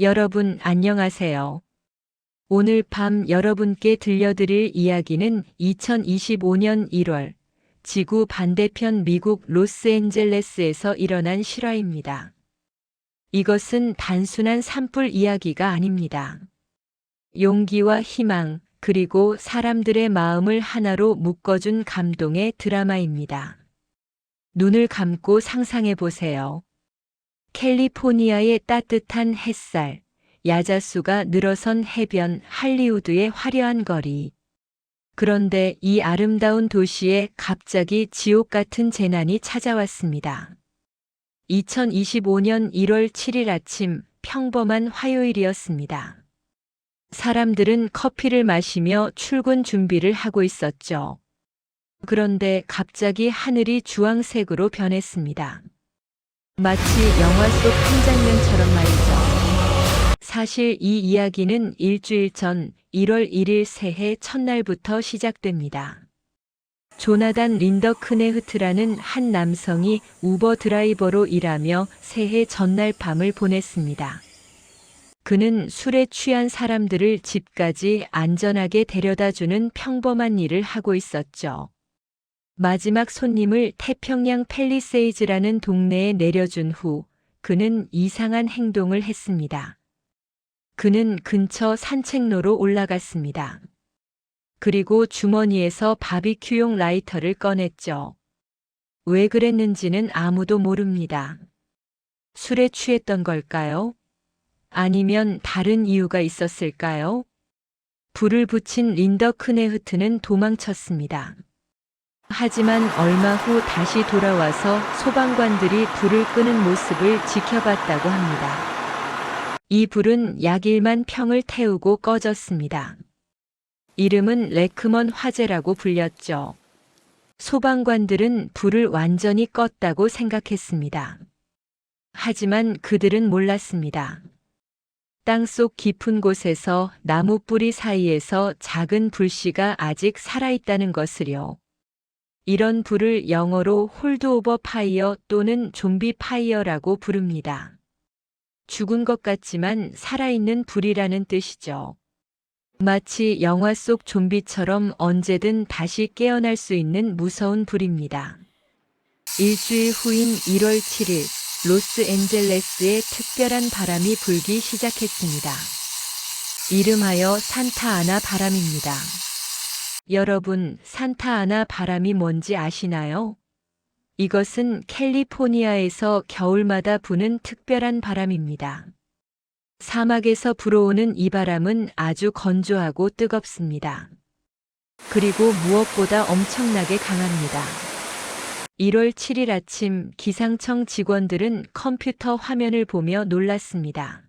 여러분 안녕하세요. 오늘 밤 여러분께 들려드릴 이야기는 2025년 1월 지구 반대편 미국 로스앤젤레스에서 일어난 실화입니다. 이것은 단순한 산불 이야기가 아닙니다. 용기와 희망, 그리고 사람들의 마음을 하나로 묶어준 감동의 드라마입니다. 눈을 감고 상상해 보세요. 캘리포니아의 따뜻한 햇살, 야자수가 늘어선 해변, 할리우드의 화려한 거리. 그런데 이 아름다운 도시에 갑자기 지옥 같은 재난이 찾아왔습니다. 2025년 1월 7일 아침, 평범한 화요일이었습니다. 사람들은 커피를 마시며 출근 준비를 하고 있었죠. 그런데 갑자기 하늘이 주황색으로 변했습니다. 마치 영화 속 한 장면처럼 말이죠. 사실 이 이야기는 일주일 전 1월 1일 새해 첫날부터 시작됩니다. 조나단 린더크네흐트라는 한 남성이 우버 드라이버로 일하며 새해 전날 밤을 보냈습니다. 그는 술에 취한 사람들을 집까지 안전하게 데려다주는 평범한 일을 하고 있었죠. 마지막 손님을 태평양 팰리세이즈라는 동네에 내려준 후 그는 이상한 행동을 했습니다. 그는 근처 산책로로 올라갔습니다. 그리고 주머니에서 바비큐용 라이터를 꺼냈죠. 왜 그랬는지는 아무도 모릅니다. 술에 취했던 걸까요? 아니면 다른 이유가 있었을까요? 불을 붙인 린더크네흐트는 도망쳤습니다. 하지만 얼마 후 다시 돌아와서 소방관들이 불을 끄는 모습을 지켜봤다고 합니다. 이 불은 약 1만 평을 태우고 꺼졌습니다. 이름은 레크먼 화재라고 불렸죠. 소방관들은 불을 완전히 껐다고 생각했습니다. 하지만 그들은 몰랐습니다. 땅속 깊은 곳에서 나무 뿌리 사이에서 작은 불씨가 아직 살아있다는 것을요. 이런 불을 영어로 홀드 오버 파이어 또는 좀비 파이어라고 부릅니다. 죽은 것 같지만 살아있는 불이라는 뜻이죠. 마치 영화 속 좀비처럼 언제든 다시 깨어날 수 있는 무서운 불입니다. 일주일 후인 1월 7일, 로스앤젤레스에 특별한 바람이 불기 시작했습니다. 이름하여 산타아나 바람입니다. 여러분, 산타아나 바람이 뭔지 아시나요? 이것은 캘리포니아에서 겨울마다 부는 특별한 바람입니다. 사막에서 불어오는 이 바람은 아주 건조하고 뜨겁습니다. 그리고 무엇보다 엄청나게 강합니다. 1월 7일 아침 기상청 직원들은 컴퓨터 화면을 보며 놀랐습니다.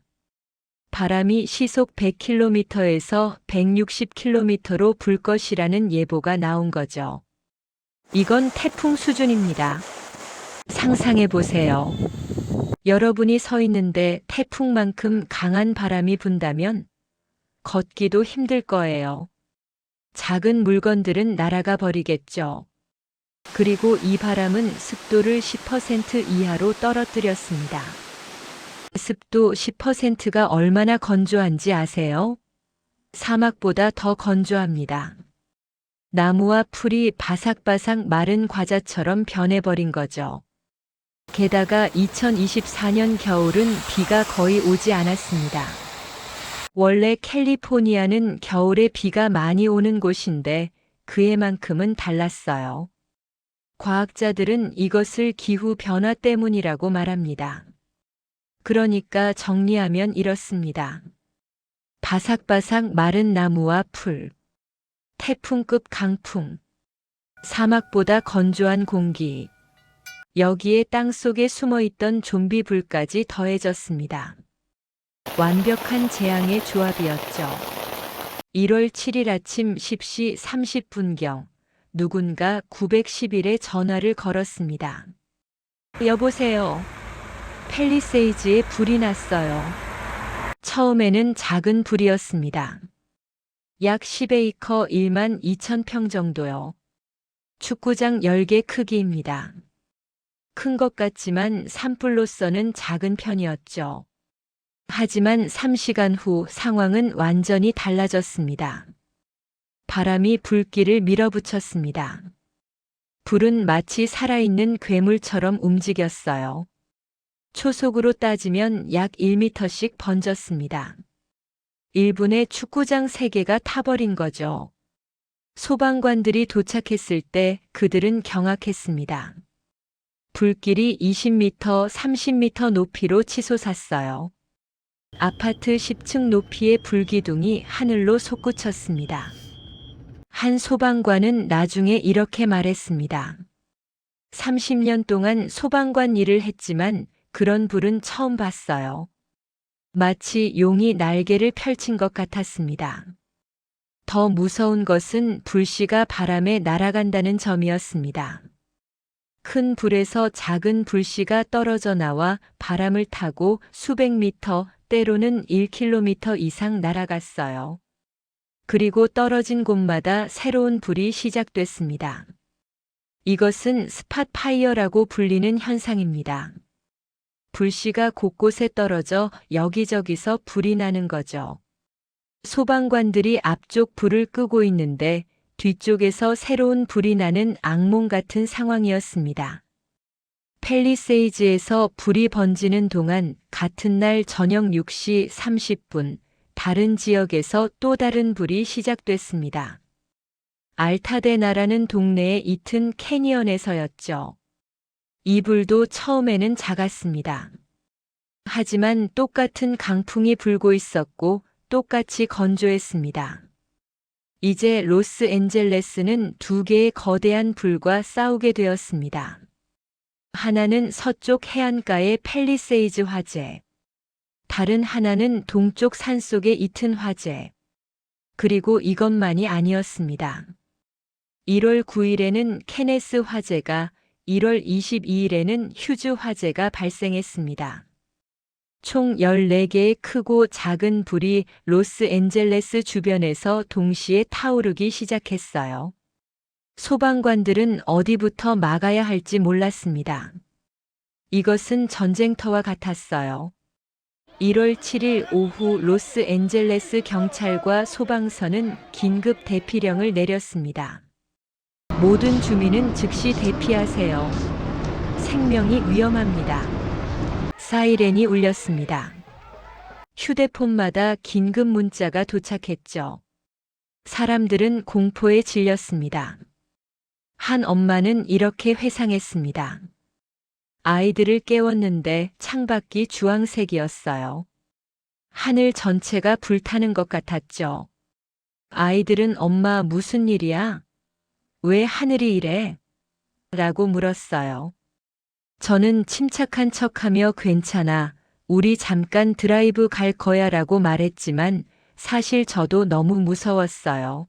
바람이 시속 100km에서 160km로 불 것이라는 예보가 나온 거죠. 이건 태풍 수준입니다. 상상해 보세요. 여러분이 서 있는데 태풍만큼 강한 바람이 분다면 걷기도 힘들 거예요. 작은 물건들은 날아가 버리겠죠. 그리고 이 바람은 습도를 10% 이하로 떨어뜨렸습니다. 습도 10%가 얼마나 건조한지 아세요? 사막보다 더 건조합니다. 나무와 풀이 바삭바삭 마른 과자처럼 변해버린 거죠. 게다가 2024년 겨울은 비가 거의 오지 않았습니다. 원래 캘리포니아는 겨울에 비가 많이 오는 곳인데 그 해만큼은 달랐어요. 과학자들은 이것을 기후 변화 때문이라고 말합니다. 그러니까 정리하면 이렇습니다. 바삭바삭 마른 나무와 풀, 태풍급 강풍, 사막보다 건조한 공기, 여기에 땅속에 숨어있던 좀비 불까지 더해졌습니다. 완벽한 재앙의 조합이었죠. 1월 7일 아침 10시 30분경 누군가 911에 전화를 걸었습니다. 여보세요. 팰리세이즈에 불이 났어요. 처음에는 작은 불이었습니다. 약 10에이커 1만 2천 평 정도요. 축구장 10개 크기입니다. 큰 것 같지만 산불로서는 작은 편이었죠. 하지만 3시간 후 상황은 완전히 달라졌습니다. 바람이 불길을 밀어붙였습니다. 불은 마치 살아있는 괴물처럼 움직였어요. 초속으로 따지면 약 1m씩 번졌습니다. 1분에 축구장 3개가 타버린 거죠. 소방관들이 도착했을 때 그들은 경악했습니다. 불길이 20m, 30m 높이로 치솟았어요. 아파트 10층 높이의 불기둥이 하늘로 솟구쳤습니다. 한 소방관은 나중에 이렇게 말했습니다. 30년 동안 소방관 일을 했지만 그런 불은 처음 봤어요. 마치 용이 날개를 펼친 것 같았습니다. 더 무서운 것은 불씨가 바람에 날아간다는 점이었습니다. 큰 불에서 작은 불씨가 떨어져 나와 바람을 타고 수백 미터, 때로는 1km 이상 날아갔어요. 그리고 떨어진 곳마다 새로운 불이 시작됐습니다. 이것은 스팟 파이어라고 불리는 현상입니다. 불씨가 곳곳에 떨어져 여기저기서 불이 나는 거죠. 소방관들이 앞쪽 불을 끄고 있는데 뒤쪽에서 새로운 불이 나는 악몽 같은 상황이었습니다. 팰리세이즈에서 불이 번지는 동안 같은 날 저녁 6시 30분 다른 지역에서 또 다른 불이 시작됐습니다. 알타데나라는 동네의 이튼 캐니언에서였죠. 이 불도 처음에는 작았습니다. 하지만 똑같은 강풍이 불고 있었고 똑같이 건조했습니다. 이제 로스앤젤레스는 2개의 거대한 불과 싸우게 되었습니다. 하나는 서쪽 해안가의 팰리세이즈 화재, 다른 하나는 동쪽 산속의 이튼 화재. 그리고 이것만이 아니었습니다. 1월 9일에는 케네스 화재가, 1월 22일에는 휴즈 화재가 발생했습니다. 총 14개의 크고 작은 불이 로스앤젤레스 주변에서 동시에 타오르기 시작했어요. 소방관들은 어디부터 막아야 할지 몰랐습니다. 이것은 전쟁터와 같았어요. 1월 7일 오후 로스앤젤레스 경찰과 소방서는 긴급 대피령을 내렸습니다. 모든 주민은 즉시 대피하세요. 생명이 위험합니다. 사이렌이 울렸습니다. 휴대폰마다 긴급 문자가 도착했죠. 사람들은 공포에 질렸습니다. 한 엄마는 이렇게 회상했습니다. 아이들을 깨웠는데 창밖이 주황색이었어요. 하늘 전체가 불타는 것 같았죠. 아이들은 엄마 무슨 일이야? 왜 하늘이 이래? 라고 물었어요. 저는 침착한 척하며 괜찮아, 우리 잠깐 드라이브 갈 거야 라고 말했지만 사실 저도 너무 무서웠어요.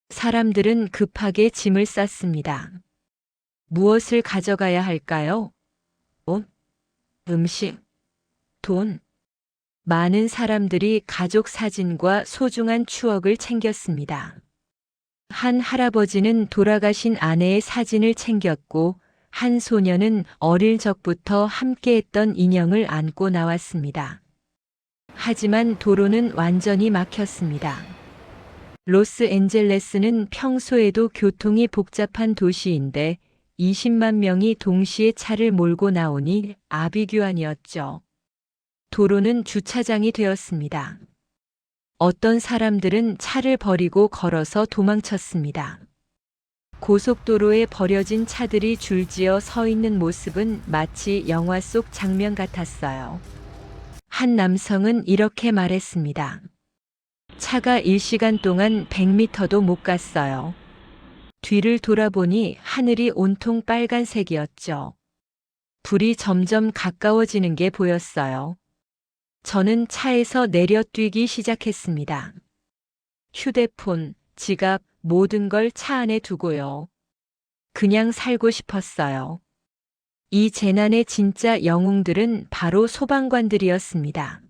사람들은 급하게 짐을 쌌습니다. 무엇을 가져가야 할까요? 옷, 음식, 돈. 많은 사람들이 가족 사진과 소중한 추억을 챙겼습니다. 한 할아버지는 돌아가신 아내의 사진을 챙겼고 한 소녀는 어릴 적부터 함께했던 인형을 안고 나왔습니다. 하지만 도로는 완전히 막혔습니다. 로스앤젤레스는 평소에도 교통이 복잡한 도시인데 20만 명이 동시에 차를 몰고 나오니 아비규환이었죠. 도로는 주차장이 되었습니다. 어떤 사람들은 차를 버리고 걸어서 도망쳤습니다. 고속도로에 버려진 차들이 줄지어 서 있는 모습은 마치 영화 속 장면 같았어요. 한 남성은 이렇게 말했습니다. 차가 1시간 동안 100m도 못 갔어요. 뒤를 돌아보니 하늘이 온통 빨간색이었죠. 불이 점점 가까워지는 게 보였어요. 저는 차에서 내려 뛰기 시작했습니다. 휴대폰, 지갑, 모든 걸 차 안에 두고요. 그냥 살고 싶었어요. 이 재난의 진짜 영웅들은 바로 소방관들이었습니다.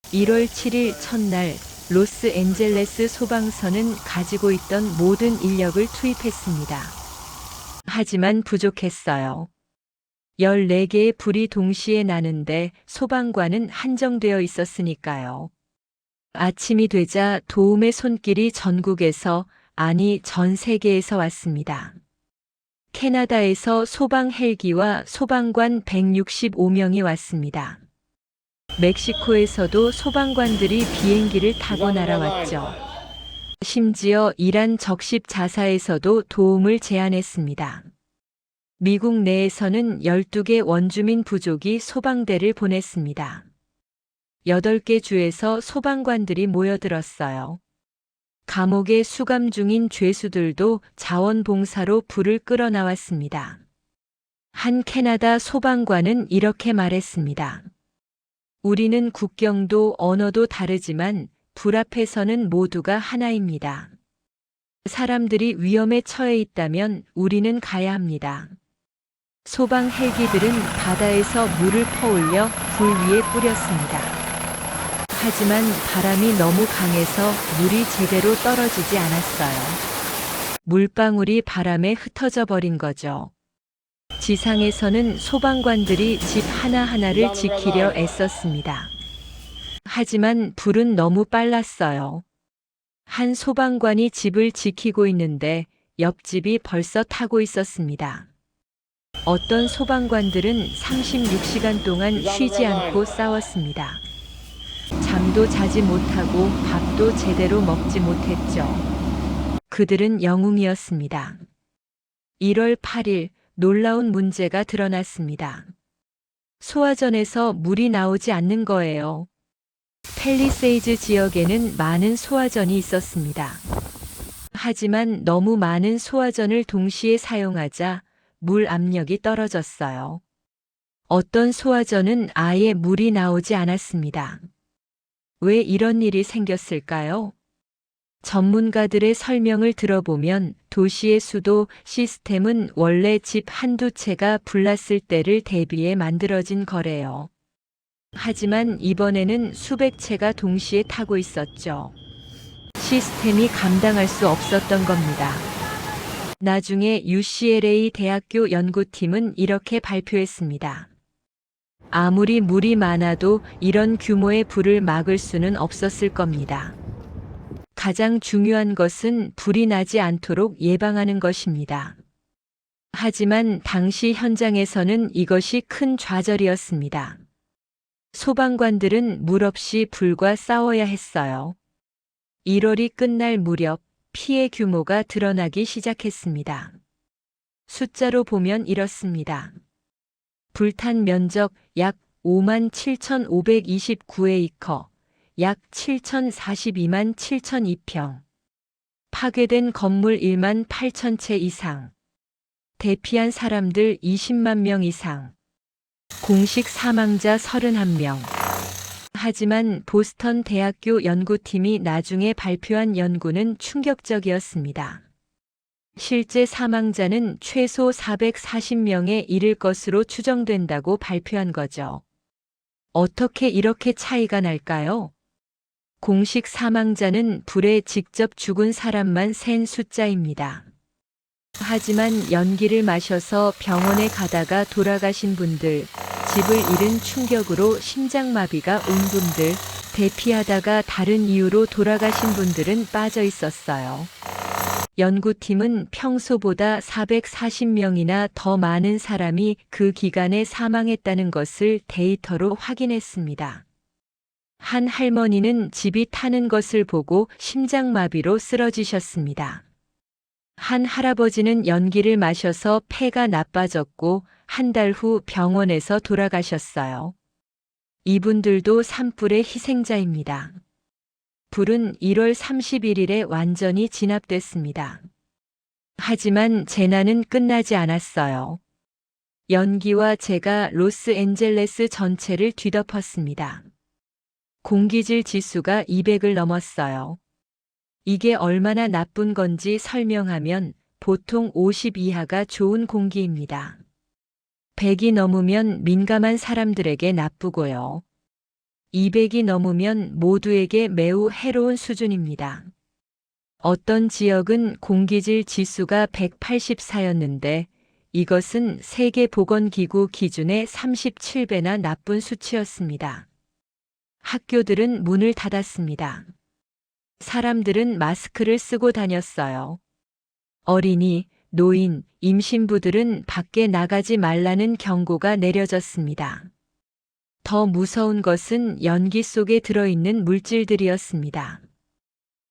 1월 7일 첫날 로스앤젤레스 소방서는 가지고 있던 모든 인력을 투입했습니다. 하지만 부족했어요. 14개의 불이 동시에 나는데 소방관은 한정되어 있었으니까요. 아침이 되자 도움의 손길이 전국에서, 아니 전 세계에서 왔습니다. 캐나다에서 소방 헬기와 소방관 165명이 왔습니다. 멕시코에서도 소방관들이 비행기를 타고 날아왔죠. 심지어 이란 적십 자사에서도 도움을 제안했습니다. 미국 내에서는 12개 원주민 부족이 소방대를 보냈습니다. 8개 주에서 소방관들이 모여들었어요. 감옥에 수감 중인 죄수들도 자원봉사로 불을 끌어 나왔습니다. 한 캐나다 소방관은 이렇게 말했습니다. 우리는 국경도 언어도 다르지만 불 앞에서는 모두가 하나입니다. 사람들이 위험에 처해 있다면 우리는 가야 합니다. 소방 헬기들은 바다에서 물을 퍼올려 불 위에 뿌렸습니다. 하지만 바람이 너무 강해서 물이 제대로 떨어지지 않았어요. 물방울이 바람에 흩어져 버린 거죠. 지상에서는 소방관들이 집 하나하나를 지키려 애썼습니다. 하지만 불은 너무 빨랐어요. 한 소방관이 집을 지키고 있는데 옆집이 벌써 타고 있었습니다. 어떤 소방관들은 36시간 동안 쉬지 않고 싸웠습니다. 잠도 자지 못하고 밥도 제대로 먹지 못했죠. 그들은 영웅이었습니다. 1월 8일 놀라운 문제가 드러났습니다. 소화전에서 물이 나오지 않는 거예요. 팰리세이즈 지역에는 많은 소화전이 있었습니다. 하지만 너무 많은 소화전을 동시에 사용하자 물 압력이 떨어졌어요. 어떤 소화전은 아예 물이 나오지 않았습니다. 왜 이런 일이 생겼을까요? 전문가들의 설명을 들어보면 도시의 수도 시스템은 원래 집 한두 채가 불났을 때를 대비해 만들어진 거래요. 하지만 이번에는 수백 채가 동시에 타고 있었죠. 시스템이 감당할 수 없었던 겁니다. 나중에 UCLA 대학교 연구팀은 이렇게 발표했습니다. 아무리 물이 많아도 이런 규모의 불을 막을 수는 없었을 겁니다. 가장 중요한 것은 불이 나지 않도록 예방하는 것입니다. 하지만 당시 현장에서는 이것이 큰 좌절이었습니다. 소방관들은 물 없이 불과 싸워야 했어요. 1월이 끝날 무렵 피해 규모가 드러나기 시작했습니다. 숫자로 보면 이렇습니다. 불탄 면적 약 57,529에이커, 약 7,042만 7,002평. 파괴된 건물 1만 8천 채 이상. 대피한 사람들 20만 명 이상. 공식 사망자 31명. 하지만 보스턴 대학교 연구팀이 나중에 발표한 연구는 충격적이었습니다. 실제 사망자는 최소 440명에 이를 것으로 추정된다고 발표한 거죠. 어떻게 이렇게 차이가 날까요? 공식 사망자는 불에 직접 죽은 사람만 센 숫자입니다. 하지만 연기를 마셔서 병원에 가다가 돌아가신 분들, 집을 잃은 충격으로 심장마비가 온 분들, 대피하다가 다른 이유로 돌아가신 분들은 빠져 있었어요. 연구팀은 평소보다 440명이나 더 많은 사람이 그 기간에 사망했다는 것을 데이터로 확인했습니다. 한 할머니는 집이 타는 것을 보고 심장마비로 쓰러지셨습니다. 한 할아버지는 연기를 마셔서 폐가 나빠졌고 한 달 후 병원에서 돌아가셨어요. 이분들도 산불의 희생자입니다. 불은 1월 31일에 완전히 진압됐습니다. 하지만 재난은 끝나지 않았어요. 연기와 재가 로스앤젤레스 전체를 뒤덮었습니다. 공기질 지수가 200을 넘었어요. 이게 얼마나 나쁜 건지 설명하면 보통 50 이하가 좋은 공기입니다. 100이 넘으면 민감한 사람들에게 나쁘고요. 200이 넘으면 모두에게 매우 해로운 수준입니다. 어떤 지역은 공기질 지수가 184였는데 이것은 세계보건기구 기준의 37배나 나쁜 수치였습니다. 학교들은 문을 닫았습니다. 사람들은 마스크를 쓰고 다녔어요. 어린이, 노인, 임신부들은 밖에 나가지 말라는 경고가 내려졌습니다. 더 무서운 것은 연기 속에 들어있는 물질들이었습니다.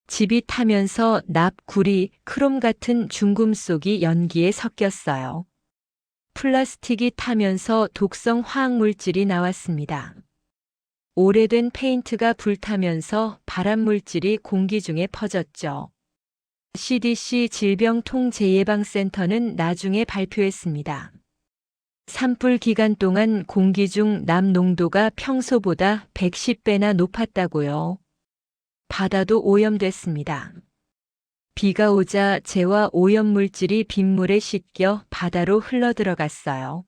집이 타면서 납, 구리, 크롬 같은 중금속이 연기에 섞였어요. 플라스틱이 타면서 독성 화학물질이 나왔습니다. 오래된 페인트가 불타면서 발암물질이 공기 중에 퍼졌죠. CDC 질병통제예방센터는 나중에 발표했습니다. 산불 기간 동안 공기 중 남 농도가 평소보다 110배나 높았다고요. 바다도 오염됐습니다. 비가 오자 재와 오염물질이 빗물에 씻겨 바다로 흘러들어갔어요.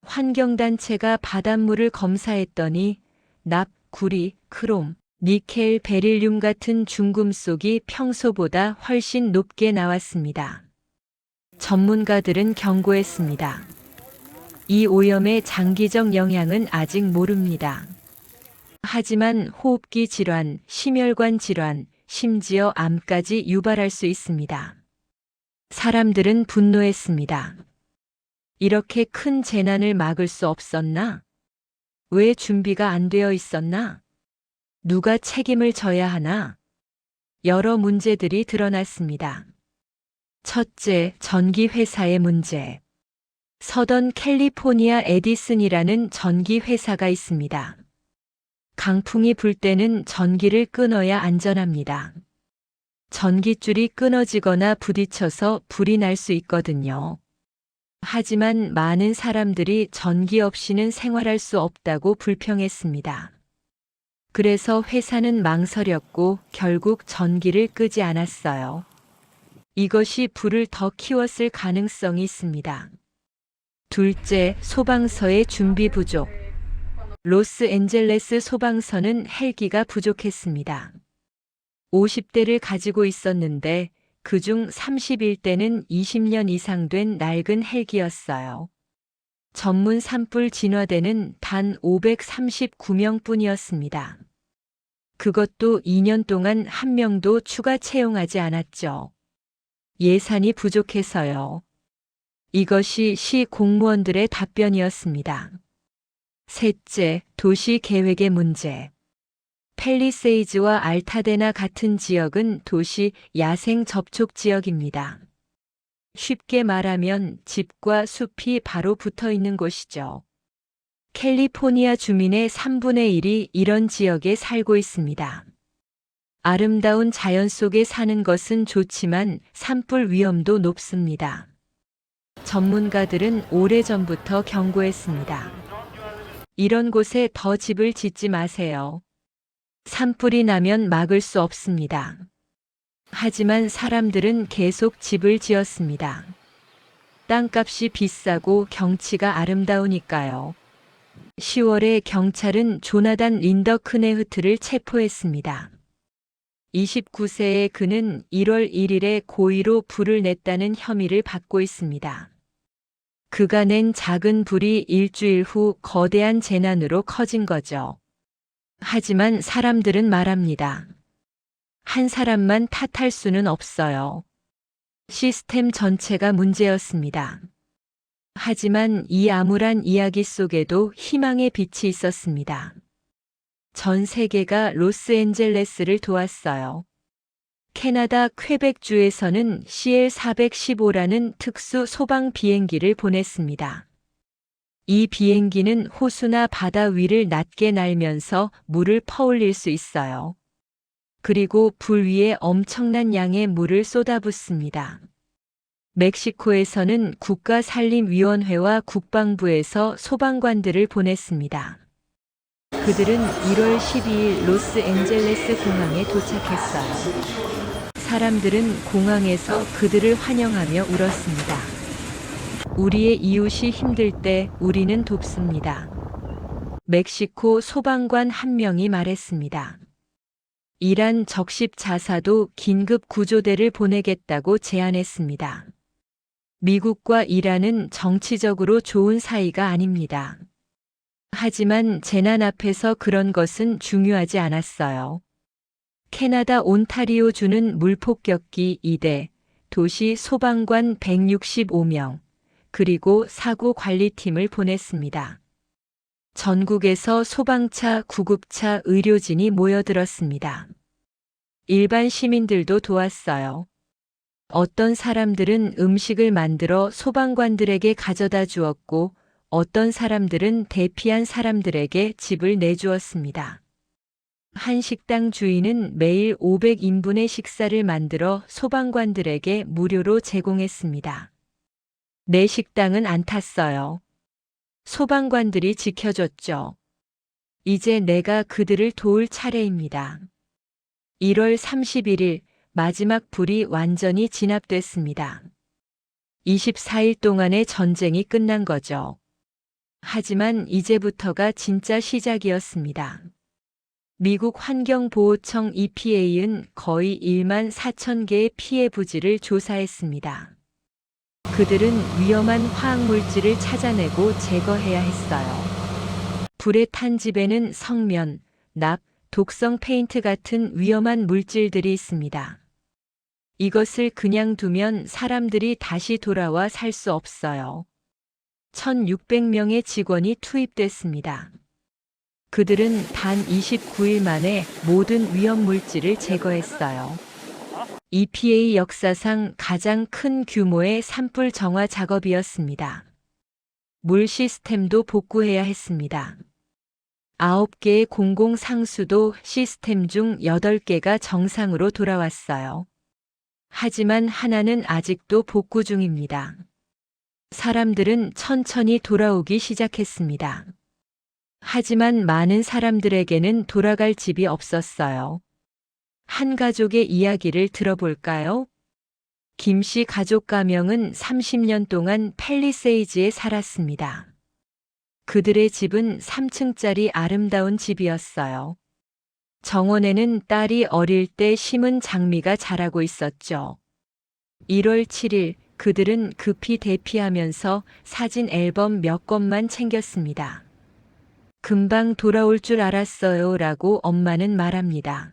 환경단체가 바닷물을 검사했더니 납, 구리, 크롬, 니켈, 베릴륨 같은 중금속이 평소보다 훨씬 높게 나왔습니다. 전문가들은 경고했습니다. 이 오염의 장기적 영향은 아직 모릅니다. 하지만 호흡기 질환, 심혈관 질환, 심지어 암까지 유발할 수 있습니다. 사람들은 분노했습니다. 이렇게 큰 재난을 막을 수 없었나? 왜 준비가 안 되어 있었나? 누가 책임을 져야 하나? 여러 문제들이 드러났습니다. 첫째, 전기 회사의 문제. 서던 캘리포니아 에디슨이라는 전기 회사가 있습니다. 강풍이 불 때는 전기를 끊어야 안전합니다. 전기줄이 끊어지거나 부딪혀서 불이 날 수 있거든요. 하지만 많은 사람들이 전기 없이는 생활할 수 없다고 불평했습니다. 그래서 회사는 망설였고 결국 전기를 끄지 않았어요. 이것이 불을 더 키웠을 가능성이 있습니다. 둘째, 소방서의 준비 부족. 로스앤젤레스 소방서는 헬기가 부족했습니다. 50대를 가지고 있었는데 그중 31대는 20년 이상 된 낡은 헬기였어요. 전문 산불 진화대는 단 539명뿐이었습니다. 그것도 2년 동안 한 명도 추가 채용하지 않았죠. 예산이 부족해서요. 이것이 시 공무원들의 답변이었습니다. 셋째, 도시 계획의 문제. 팰리세이즈와 알타데나 같은 지역은 도시 야생 접촉 지역입니다. 쉽게 말하면 집과 숲이 바로 붙어 있는 곳이죠. 캘리포니아 주민의 3분의 1이 이런 지역에 살고 있습니다. 아름다운 자연 속에 사는 것은 좋지만 산불 위험도 높습니다. 전문가들은 오래전부터 경고했습니다. 이런 곳에 더 집을 짓지 마세요. 산불이 나면 막을 수 없습니다. 하지만 사람들은 계속 집을 지었습니다. 땅값이 비싸고 경치가 아름다우니까요. 10월에 경찰은 조나단 린더크네흐트를 체포했습니다. 29세의 그는 1월 1일에 고의로 불을 냈다는 혐의를 받고 있습니다. 그가 낸 작은 불이 일주일 후 거대한 재난으로 커진 거죠. 하지만 사람들은 말합니다. 한 사람만 탓할 수는 없어요. 시스템 전체가 문제였습니다. 하지만 이 암울한 이야기 속에도 희망의 빛이 있었습니다. 전 세계가 로스앤젤레스를 도왔어요. 캐나다 퀘벡주에서는 CL415라는 특수 소방 비행기를 보냈습니다. 이 비행기는 호수나 바다 위를 낮게 날면서 물을 퍼올릴 수 있어요. 그리고 불 위에 엄청난 양의 물을 쏟아붓습니다. 멕시코에서는 국가산림위원회와 국방부에서 소방관들을 보냈습니다. 그들은 1월 12일 로스앤젤레스 공항에 도착했어요. 사람들은 공항에서 그들을 환영하며 울었습니다. 우리의 이웃이 힘들 때 우리는 돕습니다. 멕시코 소방관 한 명이 말했습니다. 이란 적십 자사도 긴급 구조대를 보내겠다고 제안했습니다. 미국과 이란은 정치적으로 좋은 사이가 아닙니다. 하지만 재난 앞에서 그런 것은 중요하지 않았어요. 캐나다 온타리오주는 물폭격기 2대, 도시 소방관 165명, 그리고 사고 관리팀을 보냈습니다. 전국에서 소방차, 구급차, 의료진이 모여들었습니다. 일반 시민들도 도왔어요. 어떤 사람들은 음식을 만들어 소방관들에게 가져다 주었고, 어떤 사람들은 대피한 사람들에게 집을 내주었습니다. 한 식당 주인은 매일 500인분의 식사를 만들어 소방관들에게 무료로 제공했습니다. 내 식당은 안 탔어요. 소방관들이 지켜줬죠. 이제 내가 그들을 도울 차례입니다. 1월 31일 마지막 불이 완전히 진압됐습니다. 24일 동안의 전쟁이 끝난 거죠. 하지만 이제부터가 진짜 시작이었습니다. 미국 환경보호청 EPA는 거의 1만 4천 개의 피해 부지를 조사했습니다. 그들은 위험한 화학물질을 찾아내고 제거해야 했어요. 불에 탄 집에는 성면, 납, 독성 페인트 같은 위험한 물질들이 있습니다. 이것을 그냥 두면 사람들이 다시 돌아와 살 수 없어요. 1,600명의 직원이 투입됐습니다. 그들은 단 29일 만에 모든 위험 물질을 제거했어요. EPA 역사상 가장 큰 규모의 산불 정화 작업이었습니다. 물 시스템도 복구해야 했습니다. 9개의 공공 상수도 시스템 중 8개가 정상으로 돌아왔어요. 하지만 하나는 아직도 복구 중입니다. 사람들은 천천히 돌아오기 시작했습니다. 하지만 많은 사람들에게는 돌아갈 집이 없었어요. 한 가족의 이야기를 들어볼까요? 김 씨 가족 가명은 30년 동안 팰리세이즈에 살았습니다. 그들의 집은 3층짜리 아름다운 집이었어요. 정원에는 딸이 어릴 때 심은 장미가 자라고 있었죠. 1월 7일 그들은 급히 대피하면서 사진 앨범 몇 건만 챙겼습니다. 금방 돌아올 줄 알았어요 라고 엄마는 말합니다.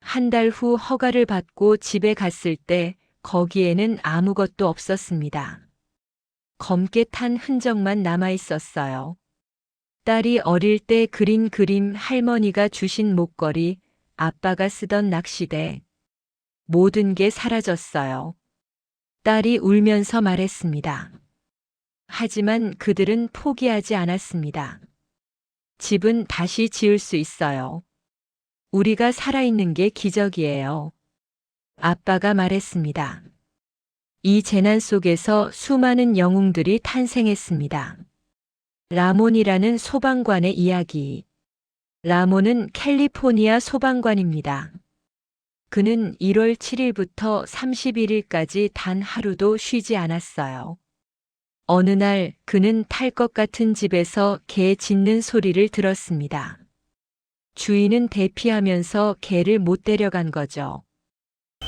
한 달 후 허가를 받고 집에 갔을 때 거기에는 아무것도 없었습니다. 검게 탄 흔적만 남아 있었어요. 딸이 어릴 때 그린 그림, 할머니가 주신 목걸이, 아빠가 쓰던 낚시대. 모든 게 사라졌어요. 딸이 울면서 말했습니다. 하지만 그들은 포기하지 않았습니다. 집은 다시 지을 수 있어요. 우리가 살아있는 게 기적이에요. 아빠가 말했습니다. 이 재난 속에서 수많은 영웅들이 탄생했습니다. 라몬이라는 소방관의 이야기. 라몬은 캘리포니아 소방관입니다. 그는 1월 7일부터 31일까지 단 하루도 쉬지 않았어요. 어느 날 그는 탈 것 같은 집에서 개 짖는 소리를 들었습니다. 주인은 대피하면서 개를 못 데려간 거죠.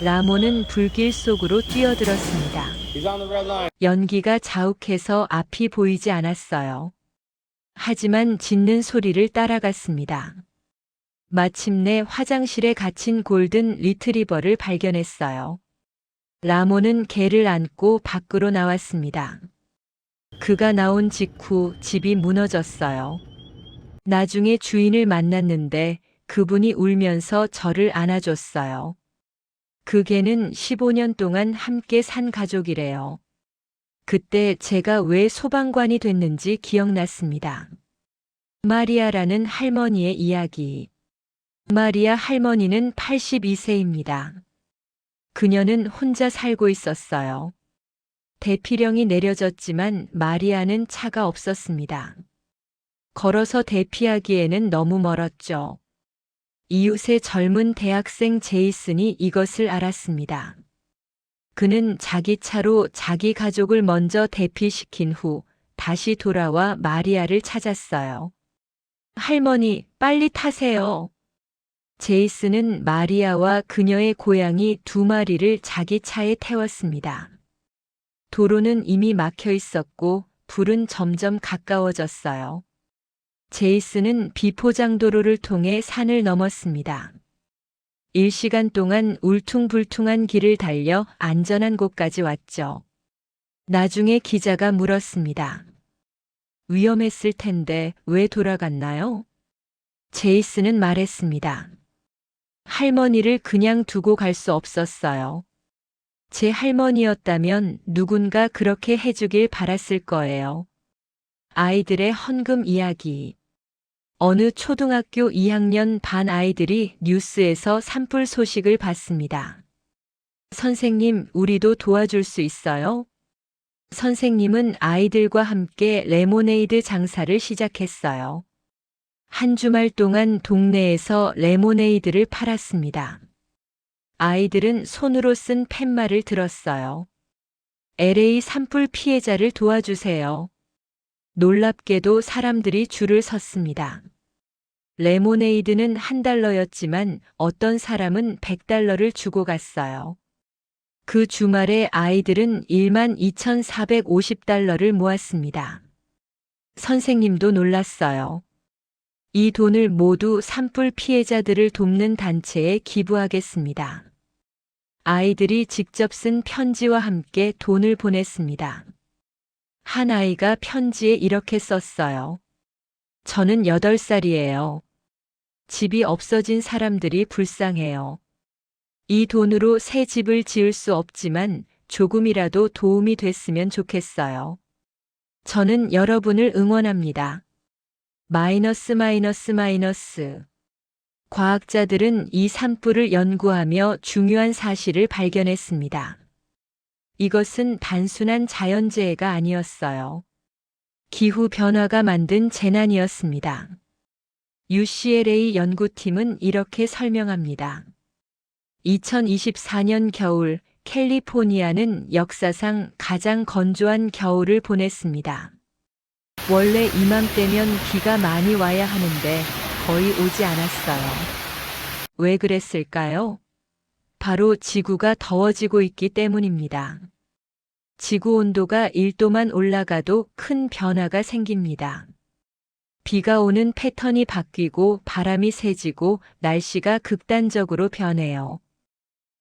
라몬은 불길 속으로 뛰어들었습니다. 연기가 자욱해서 앞이 보이지 않았어요. 하지만 짖는 소리를 따라갔습니다. 마침내 화장실에 갇힌 골든 리트리버를 발견했어요. 라몬은 개를 안고 밖으로 나왔습니다. 그가 나온 직후 집이 무너졌어요. 나중에 주인을 만났는데 그분이 울면서 저를 안아줬어요. 그 개는 15년 동안 함께 산 가족이래요. 그때 제가 왜 소방관이 됐는지 기억났습니다. 마리아라는 할머니의 이야기. 마리아 할머니는 82세입니다. 그녀는 혼자 살고 있었어요. 대피령이 내려졌지만 마리아는 차가 없었습니다. 걸어서 대피하기에는 너무 멀었죠. 이웃의 젊은 대학생 제이슨이 이것을 알았습니다. 그는 자기 차로 자기 가족을 먼저 대피시킨 후 다시 돌아와 마리아를 찾았어요. 할머니, 빨리 타세요. 제이슨은 마리아와 그녀의 고양이 2마리를 자기 차에 태웠습니다. 도로는 이미 막혀 있었고 불은 점점 가까워졌어요. 제이슨은 비포장도로를 통해 산을 넘었습니다. 1시간 동안 울퉁불퉁한 길을 달려 안전한 곳까지 왔죠. 나중에 기자가 물었습니다. 위험했을 텐데 왜 돌아갔나요? 제이슨은 말했습니다. 할머니를 그냥 두고 갈 수 없었어요. 제 할머니였다면 누군가 그렇게 해주길 바랐을 거예요. 아이들의 헌금 이야기. 어느 초등학교 2학년 반 아이들이 뉴스에서 산불 소식을 봤습니다. 선생님, 우리도 도와줄 수 있어요? 선생님은 아이들과 함께 레모네이드 장사를 시작했어요. 한 주말 동안 동네에서 레모네이드를 팔았습니다. 아이들은 손으로 쓴 팻말을 들었어요. LA 산불 피해자를 도와주세요. 놀랍게도 사람들이 줄을 섰습니다. 레모네이드는 $1였지만 어떤 사람은 $100를 주고 갔어요. 그 주말에 아이들은 12,450달러를 모았습니다. 선생님도 놀랐어요. 이 돈을 모두 산불 피해자들을 돕는 단체에 기부하겠습니다. 아이들이 직접 쓴 편지와 함께 돈을 보냈습니다. 한 아이가 편지에 이렇게 썼어요. 저는 8살이에요. 집이 없어진 사람들이 불쌍해요. 이 돈으로 새 집을 지을 수 없지만 조금이라도 도움이 됐으면 좋겠어요. 저는 여러분을 응원합니다. 마이너스. 과학자들은 이 산불을 연구하며 중요한 사실을 발견했습니다. 이것은 단순한 자연재해가 아니었어요. 기후변화가 만든 재난이었습니다. UCLA 연구팀은 이렇게 설명합니다. 2024년 겨울, 캘리포니아는 역사상 가장 건조한 겨울을 보냈습니다. 원래 이맘때면 비가 많이 와야 하는데 거의 오지 않았어요. 왜 그랬을까요? 바로 지구가 더워지고 있기 때문입니다. 지구 온도가 1도만 올라가도 큰 변화가 생깁니다. 비가 오는 패턴이 바뀌고 바람이 세지고 날씨가 극단적으로 변해요.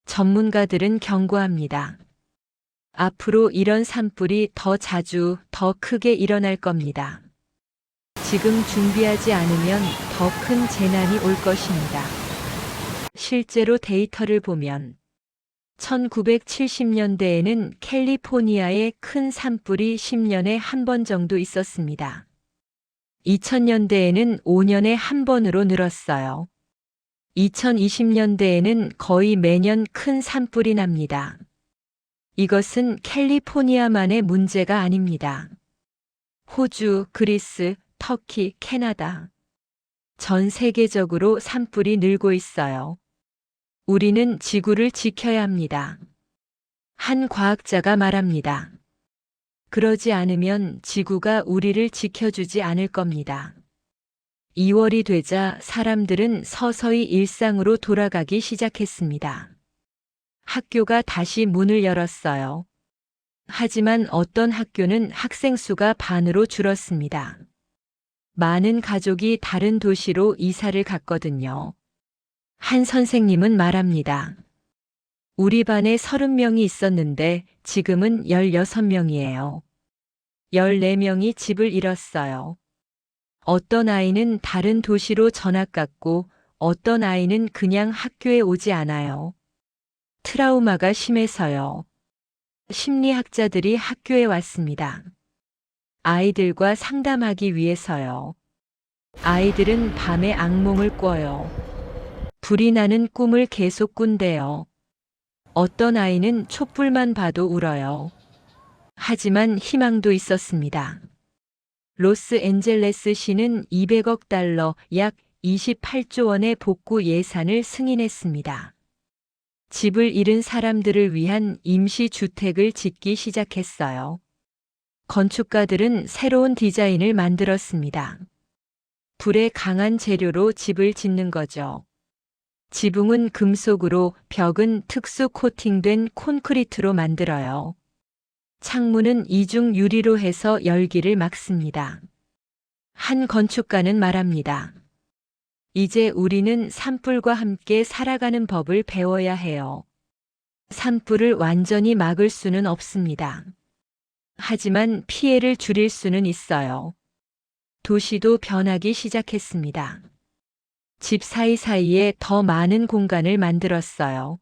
전문가들은 경고합니다. 앞으로 이런 산불이 더 자주, 더 크게 일어날 겁니다. 지금 준비하지 않으면 더 큰 재난이 올 것입니다. 실제로 데이터를 보면 1970년대에는 캘리포니아에 큰 산불이 10년에 한 번 정도 있었습니다. 2000년대에는 5년에 한 번으로 늘었어요. 2020년대에는 거의 매년 큰 산불이 납니다. 이것은 캘리포니아만의 문제가 아닙니다. 호주, 그리스, 터키, 캐나다. 전 세계적으로 산불이 늘고 있어요. 우리는 지구를 지켜야 합니다. 한 과학자가 말합니다. 그러지 않으면 지구가 우리를 지켜주지 않을 겁니다. 2월이 되자 사람들은 서서히 일상으로 돌아가기 시작했습니다. 학교가 다시 문을 열었어요. 하지만 어떤 학교는 학생 수가 반으로 줄었습니다. 많은 가족이 다른 도시로 이사를 갔거든요. 한 선생님은 말합니다. 우리 반에 30명이 있었는데 지금은 16명이에요. 14명이 집을 잃었어요. 어떤 아이는 다른 도시로 전학 갔고 어떤 아이는 그냥 학교에 오지 않아요. 트라우마가 심해서요. 심리학자들이 학교에 왔습니다. 아이들과 상담하기 위해서요. 아이들은 밤에 악몽을 꿔요. 불이 나는 꿈을 계속 꾼대요. 어떤 아이는 촛불만 봐도 울어요. 하지만 희망도 있었습니다. 로스앤젤레스시는 200억 달러, 약 28조 원의 복구 예산을 승인했습니다. 집을 잃은 사람들을 위한 임시주택을 짓기 시작했어요. 건축가들은 새로운 디자인을 만들었습니다. 불에 강한 재료로 집을 짓는 거죠. 지붕은 금속으로, 벽은 특수 코팅된 콘크리트로 만들어요. 창문은 이중 유리로 해서 열기를 막습니다. 한 건축가는 말합니다. 이제 우리는 산불과 함께 살아가는 법을 배워야 해요. 산불을 완전히 막을 수는 없습니다. 하지만 피해를 줄일 수는 있어요. 도시도 변하기 시작했습니다. 집 사이사이에 더 많은 공간을 만들었어요.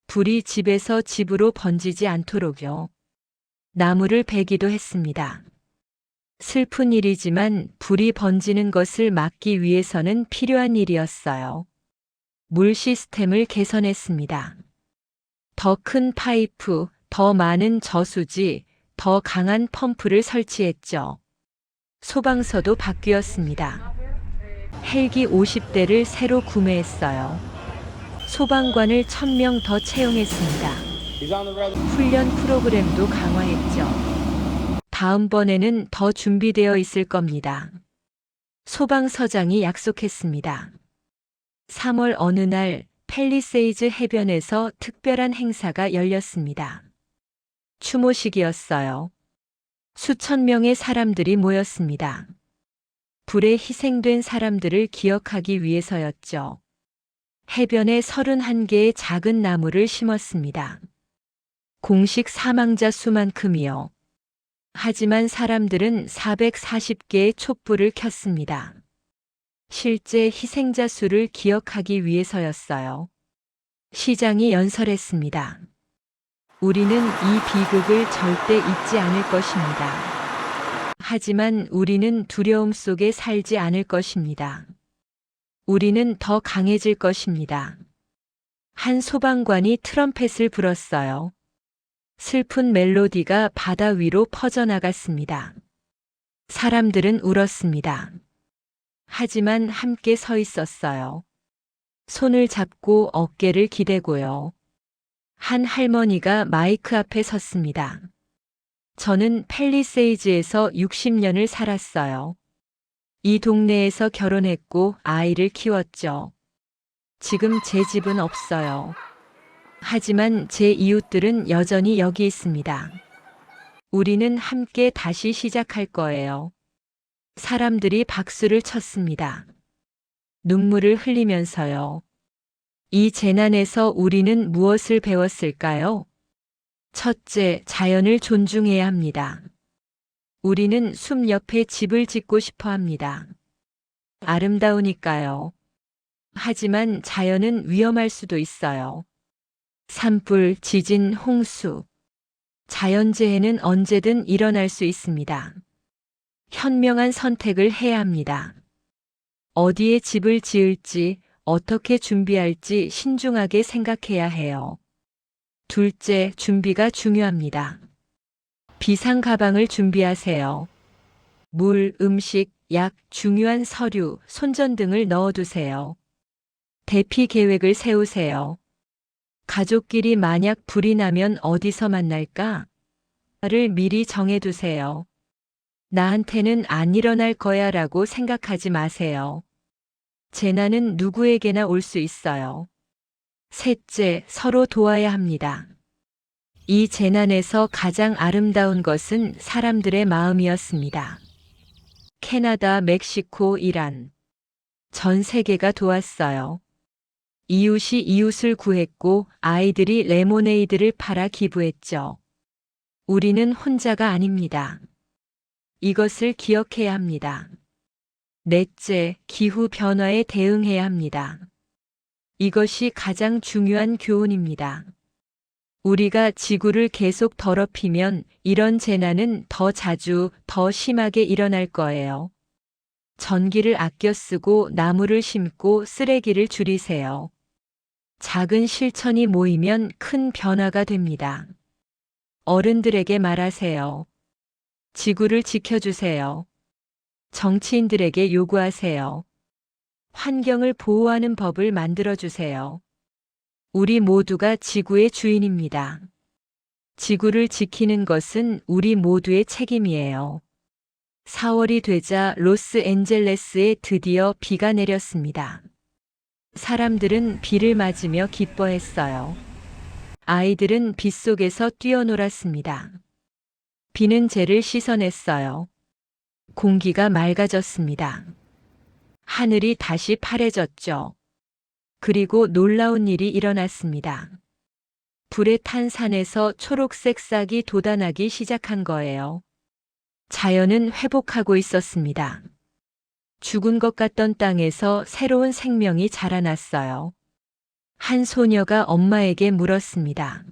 불이 집에서 집으로 번지지 않도록요. 나무를 베기도 했습니다. 슬픈 일이지만 불이 번지는 것을 막기 위해서는 필요한 일이었어요. 물 시스템을 개선했습니다. 더 큰 파이프, 더 많은 저수지, 더 강한 펌프를 설치했죠. 소방서도 바뀌었습니다. 헬기 50대를 새로 구매했어요. 소방관을 1000명 더 채용했습니다. 훈련 프로그램도 강화했죠. 다음번에는 더 준비되어 있을 겁니다. 소방서장이 약속했습니다. 3월 어느 날 팰리세이즈 해변에서 특별한 행사가 열렸습니다. 추모식이었어요. 수천 명의 사람들이 모였습니다. 불에 희생된 사람들을 기억하기 위해서였죠. 해변에 31개의 작은 나무를 심었습니다. 공식 사망자 수만큼이요. 하지만 사람들은 440개의 촛불을 켰습니다. 실제 희생자 수를 기억하기 위해서였어요. 시장이 연설했습니다. 우리는 이 비극을 절대 잊지 않을 것입니다. 하지만 우리는 두려움 속에 살지 않을 것입니다. 우리는 더 강해질 것입니다. 한 소방관이 트럼펫을 불었어요. 슬픈 멜로디가 바다 위로 퍼져나갔습니다. 사람들은 울었습니다. 하지만 함께 서 있었어요. 손을 잡고 어깨를 기대고요. 한 할머니가 마이크 앞에 섰습니다. 저는 팰리세이즈에서 60년을 살았어요. 이 동네에서 결혼했고 아이를 키웠죠. 지금 제 집은 없어요. 하지만 제 이웃들은 여전히 여기 있습니다. 우리는 함께 다시 시작할 거예요. 사람들이 박수를 쳤습니다. 눈물을 흘리면서요. 이 재난에서 우리는 무엇을 배웠을까요? 첫째, 자연을 존중해야 합니다. 우리는 숲 옆에 집을 짓고 싶어 합니다. 아름다우니까요. 하지만 자연은 위험할 수도 있어요. 산불, 지진, 홍수. 자연재해는 언제든 일어날 수 있습니다. 현명한 선택을 해야 합니다. 어디에 집을 지을지, 어떻게 준비할지 신중하게 생각해야 해요. 둘째, 준비가 중요합니다. 비상 가방을 준비하세요. 물, 음식, 약, 중요한 서류, 손전등을 넣어두세요. 대피 계획을 세우세요. 가족끼리 만약 불이 나면 어디서 만날까? 를 미리 정해두세요. 나한테는 안 일어날 거야 라고 생각하지 마세요. 재난은 누구에게나 올 수 있어요. 셋째, 서로 도와야 합니다. 이 재난에서 가장 아름다운 것은 사람들의 마음이었습니다. 캐나다, 멕시코, 이란. 전 세계가 도왔어요. 이웃이 이웃을 구했고 아이들이 레모네이드를 팔아 기부했죠. 우리는 혼자가 아닙니다. 이것을 기억해야 합니다. 넷째, 기후 변화에 대응해야 합니다. 이것이 가장 중요한 교훈입니다. 우리가 지구를 계속 더럽히면 이런 재난은 더 자주, 더 심하게 일어날 거예요. 전기를 아껴 쓰고 나무를 심고 쓰레기를 줄이세요. 작은 실천이 모이면 큰 변화가 됩니다. 어른들에게 말하세요. 지구를 지켜주세요. 정치인들에게 요구하세요. 환경을 보호하는 법을 만들어주세요. 우리 모두가 지구의 주인입니다. 지구를 지키는 것은 우리 모두의 책임이에요. 4월이 되자 로스앤젤레스에 드디어 비가 내렸습니다. 사람들은 비를 맞으며 기뻐했어요. 아이들은 빗속에서 뛰어놀았습니다. 비는 재를 씻어냈어요. 공기가 맑아졌습니다. 하늘이 다시 파래졌죠. 그리고 놀라운 일이 일어났습니다. 불에 탄 산에서 초록색 싹이 돋아나기 시작한 거예요. 자연은 회복하고 있었습니다. 죽은 것 같던 땅에서 새로운 생명이 자라났어요. 한 소녀가 엄마에게 물었습니다.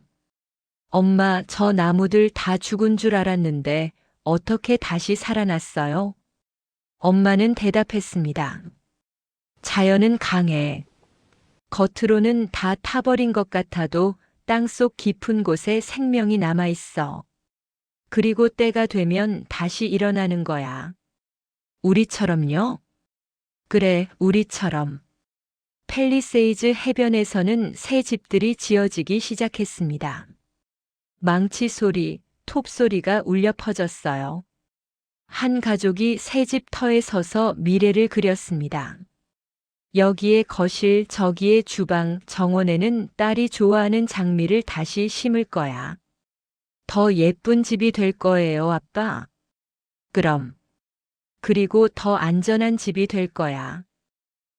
엄마, 저 나무들 다 죽은 줄 알았는데 어떻게 다시 살아났어요? 엄마는 대답했습니다. 자연은 강해. 겉으로는 다 타버린 것 같아도 땅속 깊은 곳에 생명이 남아있어. 그리고 때가 되면 다시 일어나는 거야. 우리처럼요? 그래, 우리처럼. 팰리세이즈 해변에서는 새 집들이 지어지기 시작했습니다. 망치 소리, 톱 소리가 울려 퍼졌어요. 한 가족이 새 집 터에 서서 미래를 그렸습니다. 여기에 거실, 저기에 주방, 정원에는 딸이 좋아하는 장미를 다시 심을 거야. 더 예쁜 집이 될 거예요, 아빠. 그럼. 그리고 더 안전한 집이 될 거야.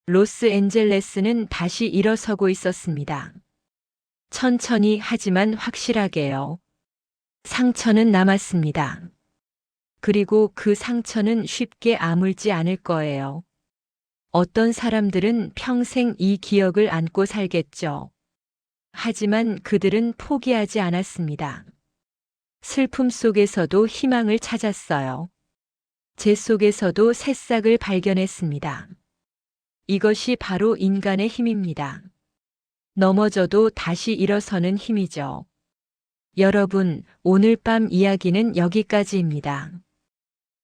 로스앤젤레스는 다시 일어서고 있었습니다. 천천히 하지만 확실하게요. 상처는 남았습니다. 그리고 그 상처는 쉽게 아물지 않을 거예요. 어떤 사람들은 평생 이 기억을 안고 살겠죠. 하지만 그들은 포기하지 않았습니다. 슬픔 속에서도 희망을 찾았어요. 재 속에서도 새싹을 발견했습니다. 이것이 바로 인간의 힘입니다. 넘어져도 다시 일어서는 힘이죠. 여러분, 오늘 밤 이야기는 여기까지입니다.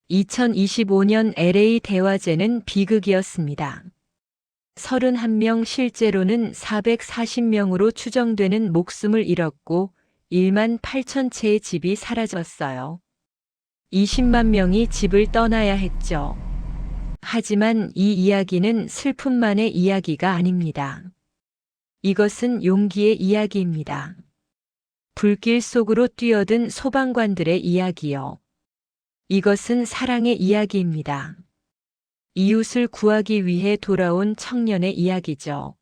2025년 LA 대화제는 비극이었습니다. 31명, 실제로는 440명으로 추정되는 목숨을 잃었고 1만 8천 채의 집이 사라졌어요. 20만 명이 집을 떠나야 했죠. 하지만 이 이야기는 슬픔만의 이야기가 아닙니다. 이것은 용기의 이야기입니다. 불길 속으로 뛰어든 소방관들의 이야기요. 이것은 사랑의 이야기입니다. 이웃을 구하기 위해 돌아온 청년의 이야기죠.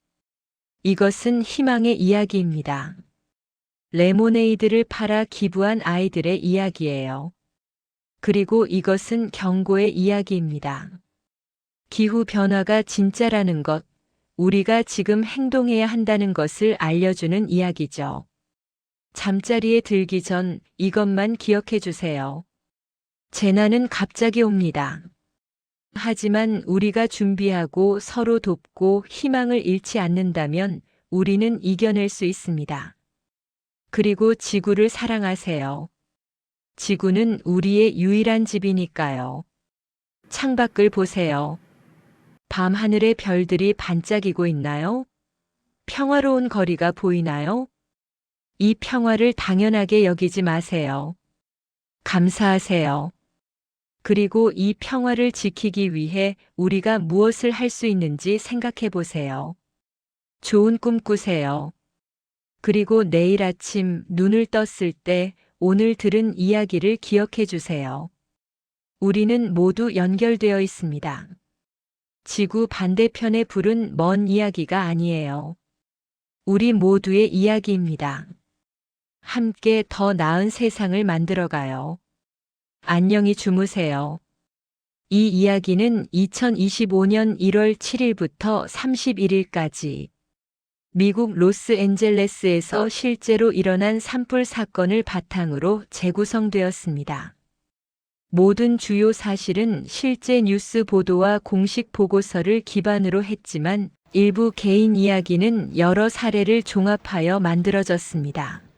이것은 희망의 이야기입니다. 레모네이드를 팔아 기부한 아이들의 이야기예요. 그리고 이것은 경고의 이야기입니다. 기후 변화가 진짜라는 것, 우리가 지금 행동해야 한다는 것을 알려주는 이야기죠. 잠자리에 들기 전 이것만 기억해 주세요. 재난은 갑자기 옵니다. 하지만 우리가 준비하고 서로 돕고 희망을 잃지 않는다면 우리는 이겨낼 수 있습니다. 그리고 지구를 사랑하세요. 지구는 우리의 유일한 집이니까요. 창밖을 보세요. 밤하늘의 별들이 반짝이고 있나요? 평화로운 거리가 보이나요? 이 평화를 당연하게 여기지 마세요. 감사하세요. 그리고 이 평화를 지키기 위해 우리가 무엇을 할 수 있는지 생각해 보세요. 좋은 꿈 꾸세요. 그리고 내일 아침 눈을 떴을 때 오늘 들은 이야기를 기억해 주세요. 우리는 모두 연결되어 있습니다. 지구 반대편의 불은 먼 이야기가 아니에요. 우리 모두의 이야기입니다. 함께 더 나은 세상을 만들어가요. 안녕히 주무세요. 이 이야기는 2025년 1월 7일부터 31일까지 미국 로스앤젤레스에서 실제로 일어난 산불 사건을 바탕으로 재구성되었습니다. 모든 주요 사실은 실제 뉴스 보도와 공식 보고서를 기반으로 했지만 일부 개인 이야기는 여러 사례를 종합하여 만들어졌습니다.